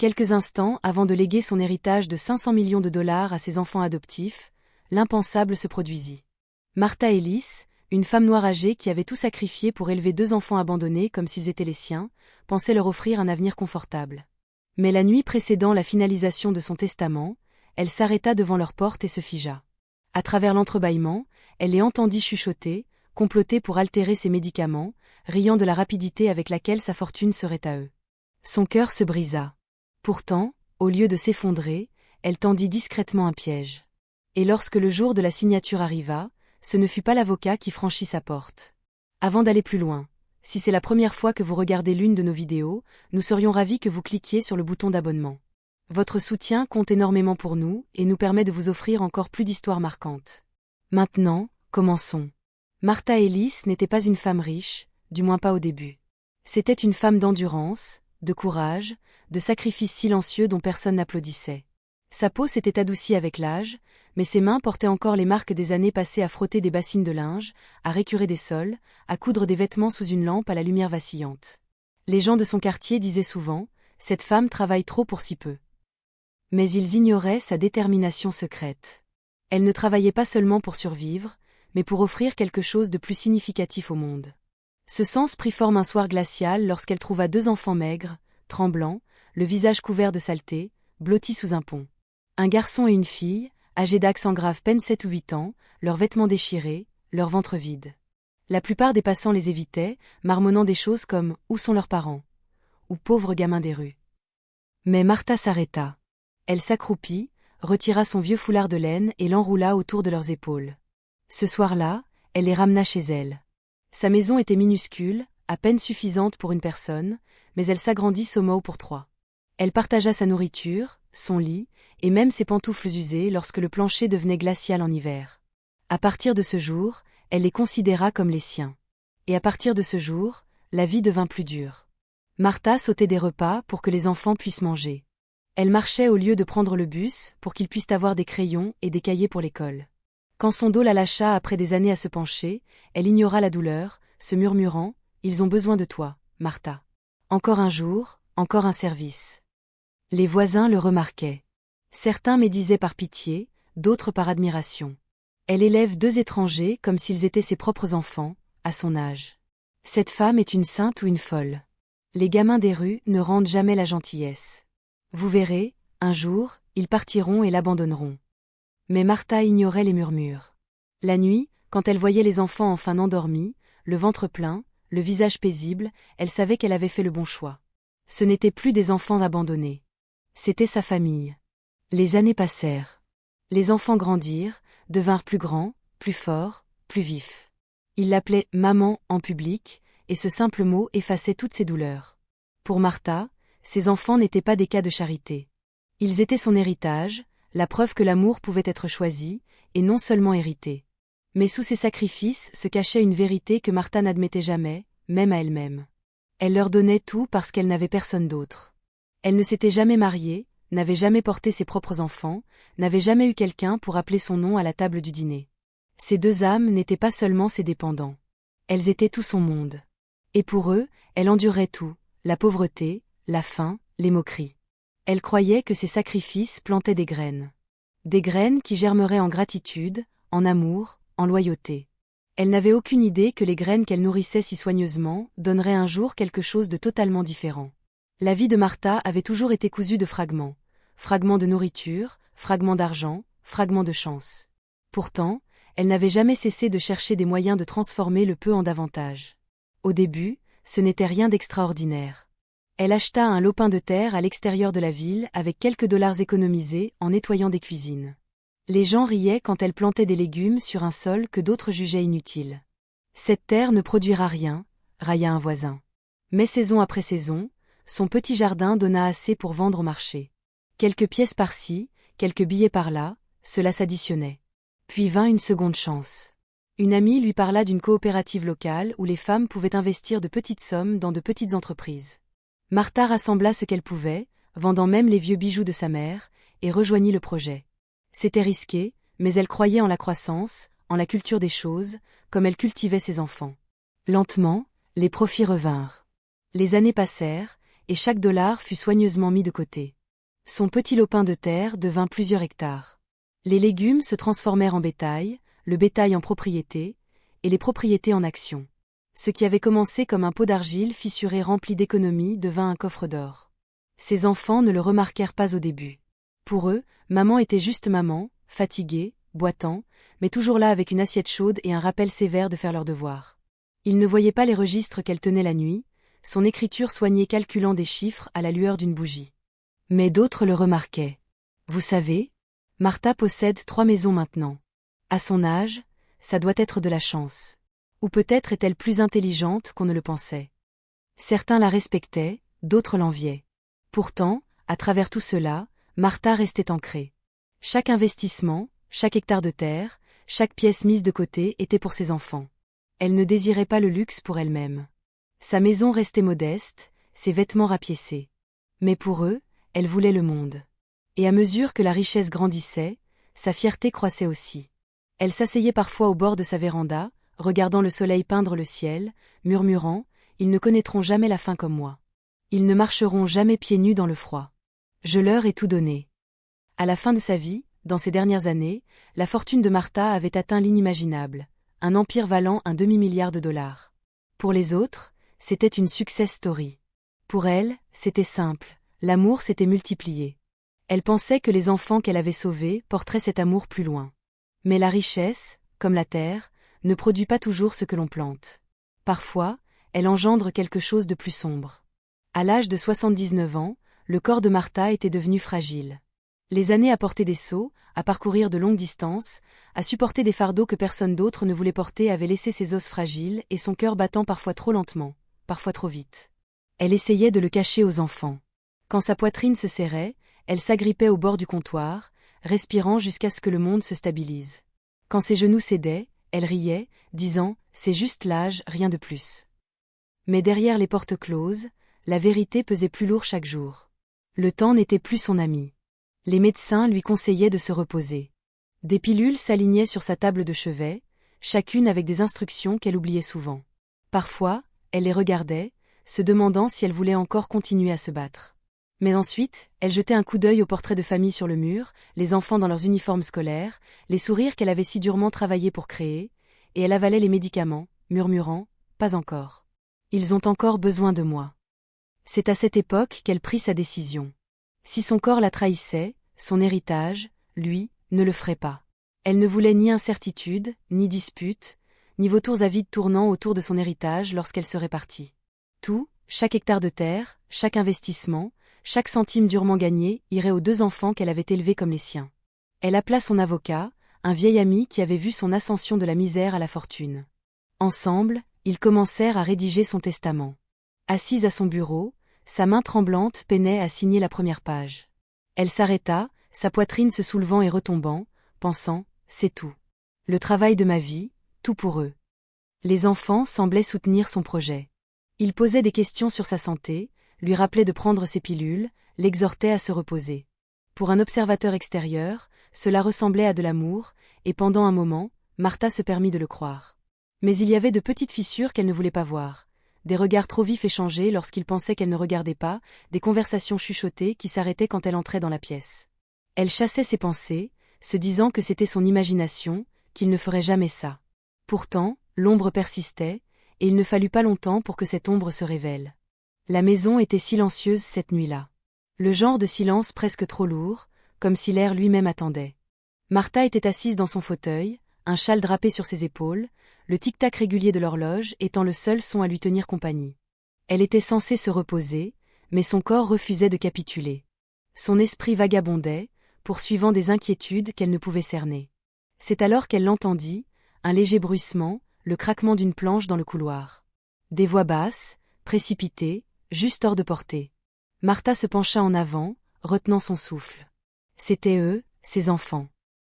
Quelques instants avant de léguer son héritage de 500 millions de dollars à ses enfants adoptifs, l'impensable se produisit. Martha Ellis, une femme noire âgée qui avait tout sacrifié pour élever 2 enfants abandonnés comme s'ils étaient les siens, pensait leur offrir un avenir confortable. Mais la nuit précédant la finalisation de son testament, elle s'arrêta devant leur porte et se figea. À travers l'entrebâillement, elle les entendit chuchoter, comploter pour altérer ses médicaments, riant de la rapidité avec laquelle sa fortune serait à eux. Son cœur se brisa. Pourtant, au lieu de s'effondrer, elle tendit discrètement un piège. Et lorsque le jour de la signature arriva, ce ne fut pas l'avocat qui franchit sa porte. Avant d'aller plus loin, si c'est la première fois que vous regardez l'une de nos vidéos, nous serions ravis que vous cliquiez sur le bouton d'abonnement. Votre soutien compte énormément pour nous et nous permet de vous offrir encore plus d'histoires marquantes. Maintenant, commençons. Martha Ellis n'était pas une femme riche, du moins pas au début. C'était une femme d'endurance, de courage, de sacrifices silencieux dont personne n'applaudissait. Sa peau s'était adoucie avec l'âge, mais ses mains portaient encore les marques des années passées à frotter des bassines de linge, à récurer des sols, à coudre des vêtements sous une lampe à la lumière vacillante. Les gens de son quartier disaient souvent « Cette femme travaille trop pour si peu ». Mais ils ignoraient sa détermination secrète. Elle ne travaillait pas seulement pour survivre, mais pour offrir quelque chose de plus significatif au monde. Ce sens prit forme un soir glacial lorsqu'elle trouva 2 enfants maigres, tremblants, le visage couvert de saleté, blottis sous un pont. Un garçon et une fille, âgés d'accent grave peine 7 ou 8 ans, leurs vêtements déchirés, leur ventre vide. La plupart des passants les évitaient, marmonnant des choses comme « Où sont leurs parents ?» ou « Pauvres gamins des rues ». Mais Martha s'arrêta. Elle s'accroupit, retira son vieux foulard de laine et l'enroula autour de leurs épaules. Ce soir-là, elle les ramena chez elle. Sa maison était minuscule, à peine suffisante pour une personne, mais elle s'agrandit somehow pour 3. Elle partagea sa nourriture, son lit, et même ses pantoufles usées lorsque le plancher devenait glacial en hiver. À partir de ce jour, elle les considéra comme les siens. Et à partir de ce jour, la vie devint plus dure. Martha sautait des repas pour que les enfants puissent manger. Elle marchait au lieu de prendre le bus pour qu'ils puissent avoir des crayons et des cahiers pour l'école. Quand son dos la lâcha après des années à se pencher, elle ignora la douleur, se murmurant « Ils ont besoin de toi, Martha. Encore un jour, encore un service. » Les voisins le remarquaient. Certains médisaient par pitié, d'autres par admiration. Elle élève 2 étrangers comme s'ils étaient ses propres enfants, à son âge. Cette femme est une sainte ou une folle. Les gamins des rues ne rendent jamais la gentillesse. Vous verrez, un jour, ils partiront et l'abandonneront. Mais Martha ignorait les murmures. La nuit, quand elle voyait les enfants enfin endormis, le ventre plein, le visage paisible, elle savait qu'elle avait fait le bon choix. Ce n'étaient plus des enfants abandonnés. C'était sa famille. Les années passèrent. Les enfants grandirent, devinrent plus grands, plus forts, plus vifs. Ils l'appelaient « maman » en public, et ce simple mot effaçait toutes ses douleurs. Pour Martha, ces enfants n'étaient pas des cas de charité. Ils étaient son héritage, la preuve que l'amour pouvait être choisi, et non seulement hérité. Mais sous ces sacrifices se cachait une vérité que Martha n'admettait jamais, même à elle-même. Elle leur donnait tout parce qu'elle n'avait personne d'autre. Elle ne s'était jamais mariée, n'avait jamais porté ses propres enfants, n'avait jamais eu quelqu'un pour appeler son nom à la table du dîner. Ces 2 âmes n'étaient pas seulement ses dépendants. Elles étaient tout son monde. Et pour eux, elle endurait tout, la pauvreté, la faim, les moqueries. Elle croyait que ces sacrifices plantaient des graines. Des graines qui germeraient en gratitude, en amour, en loyauté. Elle n'avait aucune idée que les graines qu'elle nourrissait si soigneusement donneraient un jour quelque chose de totalement différent. La vie de Martha avait toujours été cousue de fragments. Fragments de nourriture, fragments d'argent, fragments de chance. Pourtant, elle n'avait jamais cessé de chercher des moyens de transformer le peu en davantage. Au début, ce n'était rien d'extraordinaire. Elle acheta un lopin de terre à l'extérieur de la ville avec quelques dollars économisés en nettoyant des cuisines. Les gens riaient quand elle plantait des légumes sur un sol que d'autres jugeaient inutile. Cette terre ne produira rien, railla un voisin. Mais saison après saison, son petit jardin donna assez pour vendre au marché. Quelques pièces par-ci, quelques billets par-là, cela s'additionnait. Puis vint une seconde chance. Une amie lui parla d'une coopérative locale où les femmes pouvaient investir de petites sommes dans de petites entreprises. Martha rassembla ce qu'elle pouvait, vendant même les vieux bijoux de sa mère, et rejoignit le projet. C'était risqué, mais elle croyait en la croissance, en la culture des choses, comme elle cultivait ses enfants. Lentement, les profits revinrent. Les années passèrent, et chaque dollar fut soigneusement mis de côté. Son petit lopin de terre devint plusieurs hectares. Les légumes se transformèrent en bétail, le bétail en propriété, et les propriétés en actions. Ce qui avait commencé comme un pot d'argile fissuré rempli d'économies devint un coffre d'or. Ses enfants ne le remarquèrent pas au début. Pour eux, maman était juste maman, fatiguée, boitant, mais toujours là avec une assiette chaude et un rappel sévère de faire leurs devoirs. Ils ne voyaient pas les registres qu'elle tenait la nuit, son écriture soignée calculant des chiffres à la lueur d'une bougie. Mais d'autres le remarquaient. Vous savez, Martha possède 3 maisons maintenant. À son âge, ça doit être de la chance. Ou peut-être est-elle plus intelligente qu'on ne le pensait. Certains la respectaient, d'autres l'enviaient. Pourtant, à travers tout cela, Martha restait ancrée. Chaque investissement, chaque hectare de terre, chaque pièce mise de côté était pour ses enfants. Elle ne désirait pas le luxe pour elle-même. Sa maison restait modeste, ses vêtements rapiécés. Mais pour eux, elle voulait le monde. Et à mesure que la richesse grandissait, sa fierté croissait aussi. Elle s'asseyait parfois au bord de sa véranda, regardant le soleil peindre le ciel, murmurant « Ils ne connaîtront jamais la faim comme moi. Ils ne marcheront jamais pieds nus dans le froid. Je leur ai tout donné. » À la fin de sa vie, dans ces dernières années, la fortune de Martha avait atteint l'inimaginable, un empire valant un demi-milliard de dollars. Pour les autres, c'était une success story. Pour elle, c'était simple, l'amour s'était multiplié. Elle pensait que les enfants qu'elle avait sauvés porteraient cet amour plus loin. Mais la richesse, comme la terre, ne produit pas toujours ce que l'on plante. Parfois, elle engendre quelque chose de plus sombre. À l'âge de 79 ans, le corps de Martha était devenu fragile. Les années à porter des seaux, à parcourir de longues distances, à supporter des fardeaux que personne d'autre ne voulait porter avaient laissé ses os fragiles et son cœur battant parfois trop lentement, parfois trop vite. Elle essayait de le cacher aux enfants. Quand sa poitrine se serrait, elle s'agrippait au bord du comptoir, respirant jusqu'à ce que le monde se stabilise. Quand ses genoux cédaient, elle riait, disant « C'est juste l'âge, rien de plus ». Mais derrière les portes closes, la vérité pesait plus lourd chaque jour. Le temps n'était plus son ami. Les médecins lui conseillaient de se reposer. Des pilules s'alignaient sur sa table de chevet, chacune avec des instructions qu'elle oubliait souvent. Parfois, elle les regardait, se demandant si elle voulait encore continuer à se battre. Mais ensuite, elle jetait un coup d'œil aux portraits de famille sur le mur, les enfants dans leurs uniformes scolaires, les sourires qu'elle avait si durement travaillé pour créer, et elle avalait les médicaments, murmurant « Pas encore. Ils ont encore besoin de moi. » C'est à cette époque qu'elle prit sa décision. Si son corps la trahissait, son héritage, lui, ne le ferait pas. Elle ne voulait ni incertitude, ni dispute, ni vautours avides tournant autour de son héritage lorsqu'elle serait partie. Tout, chaque hectare de terre, chaque investissement, chaque centime durement gagné irait aux 2 enfants qu'elle avait élevés comme les siens. Elle appela son avocat, un vieil ami qui avait vu son ascension de la misère à la fortune. Ensemble, ils commencèrent à rédiger son testament. Assise à son bureau, sa main tremblante peinait à signer la première page. Elle s'arrêta, sa poitrine se soulevant et retombant, pensant « C'est tout. Le travail de ma vie, tout pour eux. » Les enfants semblaient soutenir son projet. Ils posaient des questions sur sa santé, lui rappelaient de prendre ses pilules, l'exhortaient à se reposer. Pour un observateur extérieur, cela ressemblait à de l'amour, et pendant un moment, Martha se permit de le croire. Mais il y avait de petites fissures qu'elle ne voulait pas voir, des regards trop vifs échangés lorsqu'il pensait qu'elle ne regardait pas, des conversations chuchotées qui s'arrêtaient quand elle entrait dans la pièce. Elle chassait ses pensées, se disant que c'était son imagination, qu'il ne ferait jamais ça. Pourtant, l'ombre persistait, et il ne fallut pas longtemps pour que cette ombre se révèle. La maison était silencieuse cette nuit-là. Le genre de silence presque trop lourd, comme si l'air lui-même attendait. Martha était assise dans son fauteuil, un châle drapé sur ses épaules, le tic-tac régulier de l'horloge étant le seul son à lui tenir compagnie. Elle était censée se reposer, mais son corps refusait de capituler. Son esprit vagabondait, poursuivant des inquiétudes qu'elle ne pouvait cerner. C'est alors qu'elle l'entendit, un léger bruissement, le craquement d'une planche dans le couloir. Des voix basses, précipitées, juste hors de portée. Martha se pencha en avant, retenant son souffle. C'étaient eux, ses enfants.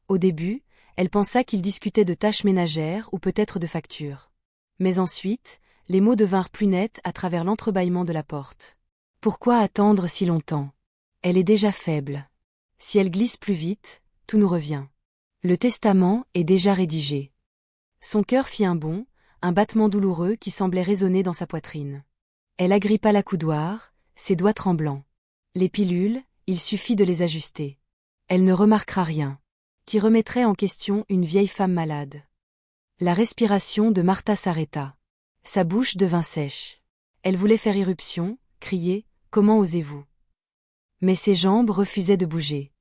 Au début, elle pensa qu'ils discutaient de tâches ménagères ou peut-être de factures. Mais ensuite, les mots devinrent plus nets à travers l'entrebâillement de la porte. Pourquoi attendre si longtemps? Elle est déjà faible. Si elle glisse plus vite, tout nous revient. Le testament est déjà rédigé. Son cœur fit un bond, un battement douloureux qui semblait résonner dans sa poitrine. Elle agrippa l'accoudoir, ses doigts tremblants. Les pilules, il suffit de les ajuster. Elle ne remarquera rien. Qui remettrait en question une vieille femme malade. La respiration de Martha s'arrêta. Sa bouche devint sèche. Elle voulait faire irruption, crier « Comment osez-vous » Mais ses jambes refusaient de bouger.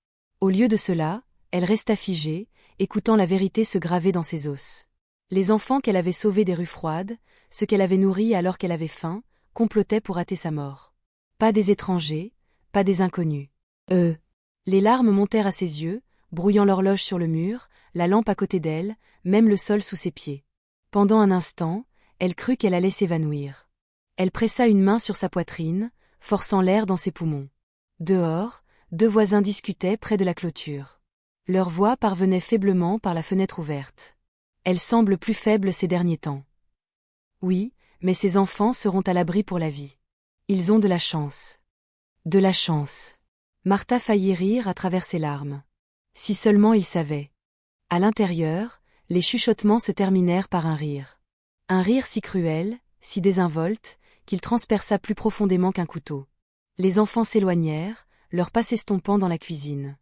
Au lieu de cela, elle resta figée, écoutant la vérité se graver dans ses os. Les enfants qu'elle avait sauvés des rues froides, ceux qu'elle avait nourris alors qu'elle avait faim, complotaient pour hâter sa mort. Pas des étrangers, pas des inconnus. Eux. Les larmes montèrent à ses yeux, brouillant l'horloge sur le mur, la lampe à côté d'elle, même le sol sous ses pieds. Pendant un instant, elle crut qu'elle allait s'évanouir. Elle pressa une main sur sa poitrine, forçant l'air dans ses poumons. Dehors, 2 voisins discutaient près de la clôture. Leur voix parvenait faiblement par la fenêtre ouverte. Elle semble plus faible ces derniers temps. Oui, mais ces enfants seront à l'abri pour la vie. Ils ont de la chance. De la chance. Martha faillit rire à travers ses larmes. Si seulement ils savaient. À l'intérieur, les chuchotements se terminèrent par un rire. Un rire si cruel, si désinvolte, qu'il transperça plus profondément qu'un couteau. Les enfants s'éloignèrent, leurs pas s'estompant dans la cuisine.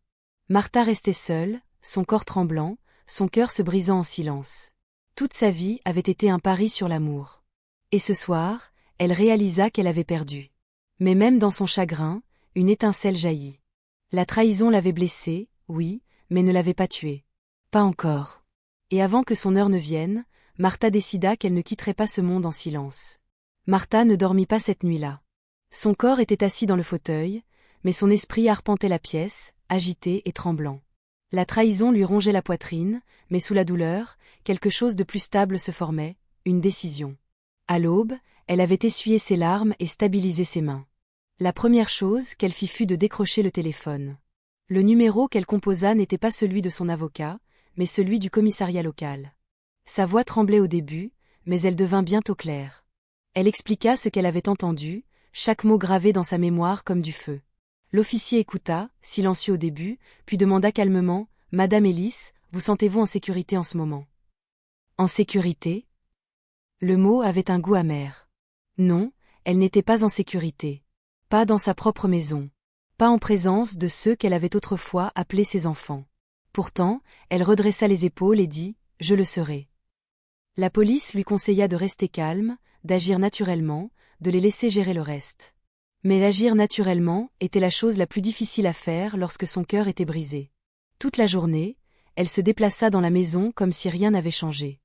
Martha restait seule, son corps tremblant, son cœur se brisant en silence. Toute sa vie avait été un pari sur l'amour. Et ce soir, elle réalisa qu'elle avait perdu. Mais même dans son chagrin, une étincelle jaillit. La trahison l'avait blessée, oui, mais ne l'avait pas tuée. Pas encore. Et avant que son heure ne vienne, Martha décida qu'elle ne quitterait pas ce monde en silence. Martha ne dormit pas cette nuit-là. Son corps était assis dans le fauteuil, mais son esprit arpentait la pièce, agité et tremblant. La trahison lui rongeait la poitrine, mais sous la douleur, quelque chose de plus stable se formait, une décision. À l'aube, elle avait essuyé ses larmes et stabilisé ses mains. La première chose qu'elle fit fut de décrocher le téléphone. Le numéro qu'elle composa n'était pas celui de son avocat, mais celui du commissariat local. Sa voix tremblait au début, mais elle devint bientôt claire. Elle expliqua ce qu'elle avait entendu, chaque mot gravé dans sa mémoire comme du feu. L'officier écouta, silencieux au début, puis demanda calmement « Madame Ellis, vous sentez-vous en sécurité en ce moment ?» En sécurité ? Le mot avait un goût amer. Non, elle n'était pas en sécurité. Pas dans sa propre maison. Pas en présence de ceux qu'elle avait autrefois appelés ses enfants. Pourtant, elle redressa les épaules et dit « Je le serai ». La police lui conseilla de rester calme, d'agir naturellement, de les laisser gérer le reste. Mais agir naturellement était la chose la plus difficile à faire lorsque son cœur était brisé. Toute la journée, elle se déplaça dans la maison comme si rien n'avait changé.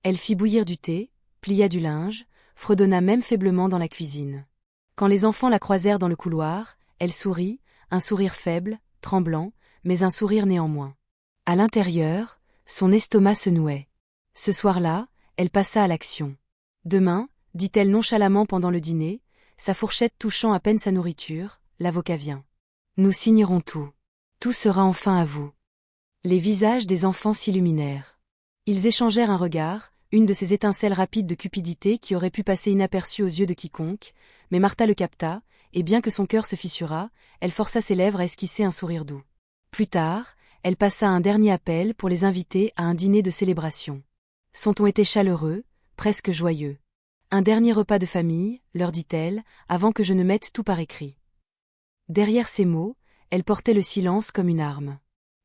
Elle fit bouillir du thé, plia du linge, fredonna même faiblement dans la cuisine. Quand les enfants la croisèrent dans le couloir, elle sourit, un sourire faible, tremblant, mais un sourire néanmoins. À l'intérieur, son estomac se nouait. Ce soir-là, elle passa à l'action. Demain, dit-elle nonchalamment pendant le dîner, sa fourchette touchant à peine sa nourriture, l'avocat vient. Nous signerons tout. Tout sera enfin à vous. Les visages des enfants s'illuminèrent. Ils échangèrent un regard, une de ces étincelles rapides de cupidité qui auraient pu passer inaperçues aux yeux de quiconque, mais Martha le capta, et bien que son cœur se fissurât, elle força ses lèvres à esquisser un sourire doux. Plus tard, elle passa un dernier appel pour les inviter à un dîner de célébration. Son ton était chaleureux, presque joyeux. Un dernier repas de famille, leur dit-elle, avant que je ne mette tout par écrit. Derrière ces mots, elle portait le silence comme une arme.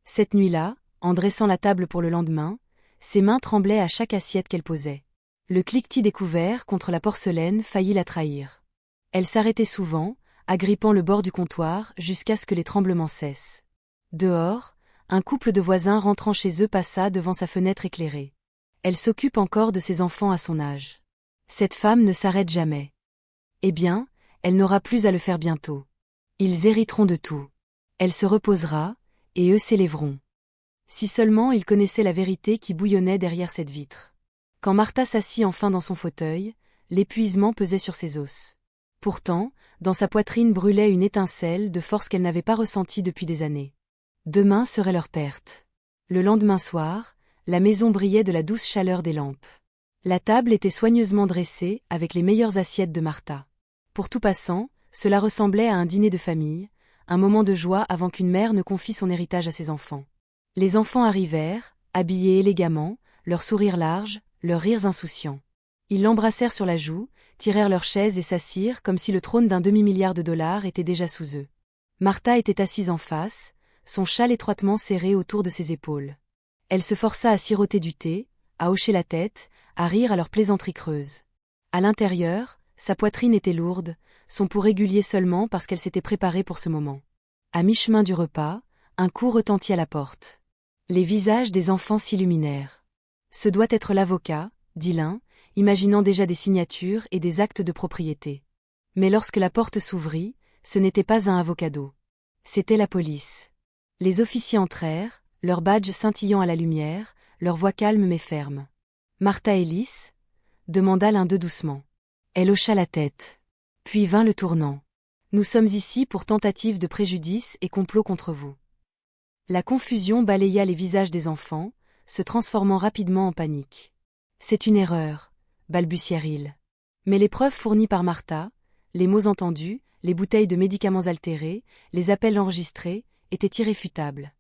Cette nuit-là, en dressant la table pour le lendemain, ses mains tremblaient à chaque assiette qu'elle posait. Le cliquetis des couverts contre la porcelaine faillit la trahir. Elle s'arrêtait souvent, agrippant le bord du comptoir jusqu'à ce que les tremblements cessent. Dehors, un couple de voisins rentrant chez eux passa devant sa fenêtre éclairée. Elle s'occupe encore de ses enfants à son âge. Cette femme ne s'arrête jamais. Eh bien, elle n'aura plus à le faire bientôt. Ils hériteront de tout. Elle se reposera, et eux s'élèveront. Si seulement ils connaissaient la vérité qui bouillonnait derrière cette vitre. Quand Martha s'assit enfin dans son fauteuil, l'épuisement pesait sur ses os. Pourtant, dans sa poitrine brûlait une étincelle de force qu'elle n'avait pas ressentie depuis des années. Demain serait leur perte. Le lendemain soir, la maison brillait de la douce chaleur des lampes. La table était soigneusement dressée avec les meilleures assiettes de Martha. Pour tout passant, cela ressemblait à un dîner de famille, un moment de joie avant qu'une mère ne confie son héritage à ses enfants. Les enfants arrivèrent, habillés élégamment, leurs sourires larges, leurs rires insouciants. Ils l'embrassèrent sur la joue, tirèrent leurs chaises et s'assirent comme si le trône d'un demi-milliard de dollars était déjà sous eux. Martha était assise en face, son châle étroitement serré autour de ses épaules. Elle se força à siroter du thé, à hocher la tête, à rire à leurs plaisanteries creuses. À l'intérieur, sa poitrine était lourde, son pouls régulier seulement parce qu'elle s'était préparée pour ce moment. À mi-chemin du repas, un coup retentit à la porte. Les visages des enfants s'illuminèrent. « Ce doit être l'avocat », dit l'un, imaginant déjà des signatures et des actes de propriété. Mais lorsque la porte s'ouvrit, ce n'était pas un avocado. C'était la police. Les officiers entrèrent, leurs badges scintillant à la lumière, leur voix calme mais ferme. « Martha Ellis ?» demanda l'un d'eux doucement. Elle hocha la tête. Puis vint le tournant. « Nous sommes ici pour tentative de préjudice et complot contre vous. » La confusion balaya les visages des enfants, se transformant rapidement en panique. « C'est une erreur », balbutièrent-ils. Mais les preuves fournies par Martha, les mots entendus, les bouteilles de médicaments altérés, les appels enregistrés, étaient irréfutables.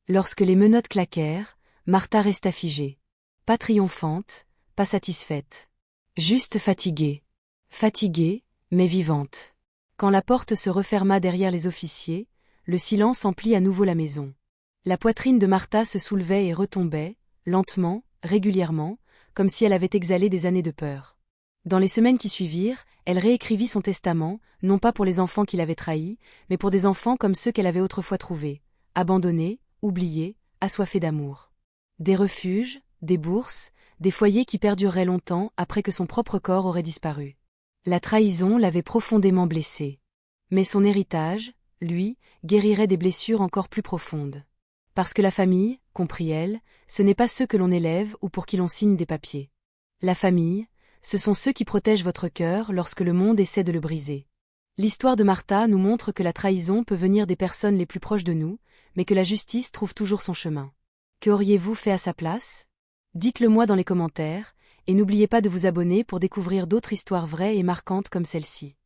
Lorsque les menottes claquèrent, Martha resta figée. Pas triomphante, pas satisfaite. Juste fatiguée. Fatiguée, mais vivante. Quand la porte se referma derrière les officiers, le silence emplit à nouveau la maison. La poitrine de Martha se soulevait et retombait, lentement, régulièrement, comme si elle avait exhalé des années de peur. Dans les semaines qui suivirent, elle réécrivit son testament, non pas pour les enfants qui l'avaient trahie, mais pour des enfants comme ceux qu'elle avait autrefois trouvés, abandonnés, oubliés, assoiffés d'amour. Des refuges, des bourses, des foyers qui perdureraient longtemps après que son propre corps aurait disparu. La trahison l'avait profondément blessée. Mais son héritage, lui, guérirait des blessures encore plus profondes. Parce que la famille, comprit-elle, ce n'est pas ceux que l'on élève ou pour qui l'on signe des papiers. La famille, ce sont ceux qui protègent votre cœur lorsque le monde essaie de le briser. L'histoire de Martha nous montre que la trahison peut venir des personnes les plus proches de nous, mais que la justice trouve toujours son chemin. Qu'auriez-vous fait à sa place ? Dites-le moi dans les commentaires, et n'oubliez pas de vous abonner pour découvrir d'autres histoires vraies et marquantes comme celle-ci.